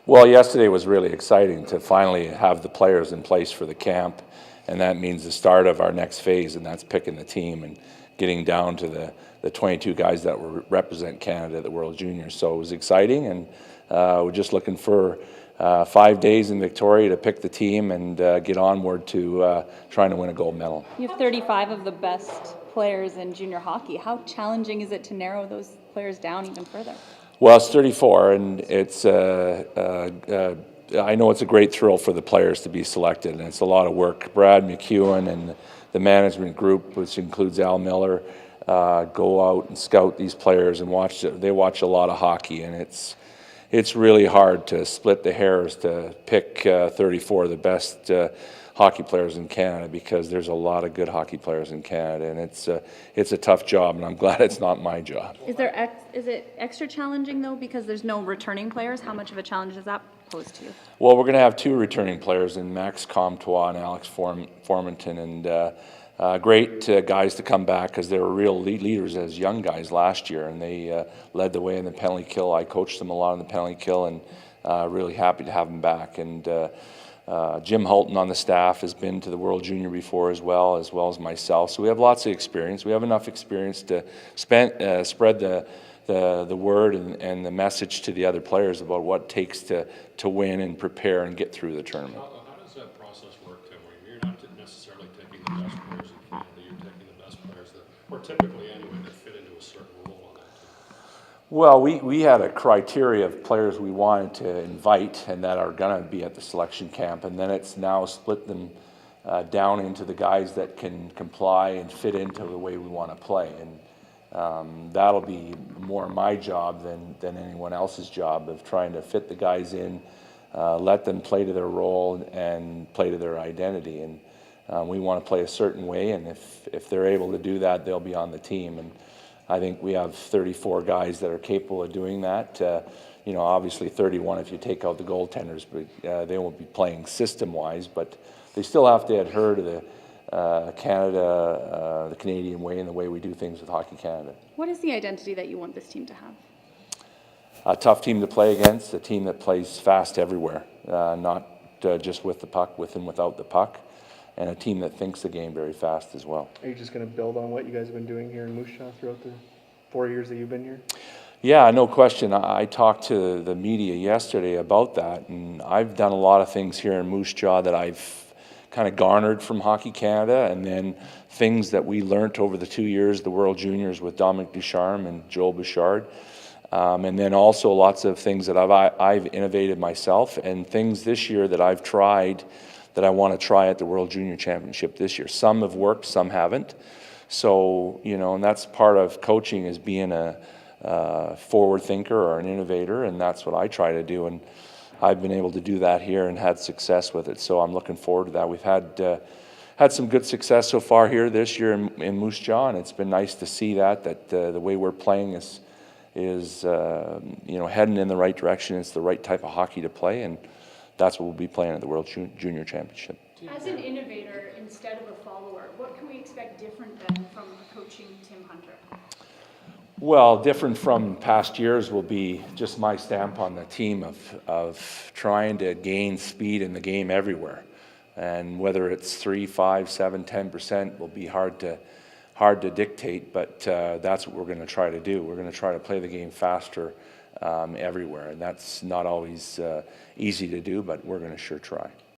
Well, yesterday was really exciting to finally have the players in place for the camp, and that means the start of our next phase, and that's picking the team and getting down to the 22 guys that will represent Canada at the World Juniors. So it was exciting, and we're just looking for 5 days in Victoria to pick the team and get onward to trying to win a gold medal. You have 35 of the best players in junior hockey. How challenging is it to narrow those players down even further? Well, it's 34, and it's I know it's a great thrill for the players to be selected, and it's a lot of work. Brad McEwen and the management group, which includes Al Miller, go out and scout these players and watch. They watch a lot of hockey, and it's really hard to split the hairs to pick 34 of the best hockey players in Canada, because there's a lot of good hockey players in Canada, and it's a tough job, and I'm glad it's not my job. Is it extra challenging though, because there's no returning players? How much of a challenge does that pose to you? Well, we're going to have 2 returning players in Max Comtois and Alex Formanton, and great guys to come back, because they were real leaders as young guys last year, and they led the way in the penalty kill. I coached them a lot in the penalty kill, and really happy to have them back. And Jim Hulton on the staff has been to the World Junior before as well as myself. So we have lots of experience. We have enough experience to spread the word and the message to the other players about what it takes to win and prepare and get through the tournament. How does that process work, Tim? Where you're not necessarily taking the best players in Canada, you're taking the best players that, or typically anyway, that fit into a certain role on that team? Well, we had a criteria of players we wanted to invite and that are going to be at the selection camp, and then it's now split them down into the guys that can comply and fit into the way we want to play. And that'll be more my job than anyone else's job, of trying to fit the guys in, let them play to their role and play to their identity. And we want to play a certain way, and if they're able to do that, they'll be on the team. And I think we have 34 guys that are capable of doing that. Obviously 31 if you take out the goaltenders, but they won't be playing system-wise, but they still have to adhere to the Canada, the Canadian way, and the way we do things with Hockey Canada. What is the identity that you want this team to have? A tough team to play against, a team that plays fast everywhere, not just with the puck, with and without the puck, and a team that thinks the game very fast as well. Are you just going to build on what you guys have been doing here in Moose Jaw throughout the 4 years that you've been here? Yeah, no question. I talked to the media yesterday about that, and I've done a lot of things here in Moose Jaw that I've kind of garnered from Hockey Canada, and then things that we learned over the 2 years, the World Juniors with Dominic Ducharme and Joel Bouchard, and then also lots of things that I've innovated myself, and things this year that I've tried that I want to try at the World Junior Championship this year. Some have worked, some haven't. So, and that's part of coaching, is being a forward thinker or an innovator, and that's what I try to do. And I've been able to do that here and had success with it. So I'm looking forward to that. We've had some good success so far here this year in Moose Jaw, and it's been nice to see that the way we're playing is heading in the right direction. It's the right type of hockey to play, and that's what we'll be playing at the World Junior Championship. As an innovator instead of a follower, what can we expect different then from coaching Tim Hunter? Well, different from past years will be just my stamp on the team of trying to gain speed in the game everywhere. And whether it's 3, 5, 7, 10% will be hard to dictate, but that's what we're going to try to do. We're going to try to play the game faster everywhere, and that's not always easy to do, but we're going to sure try.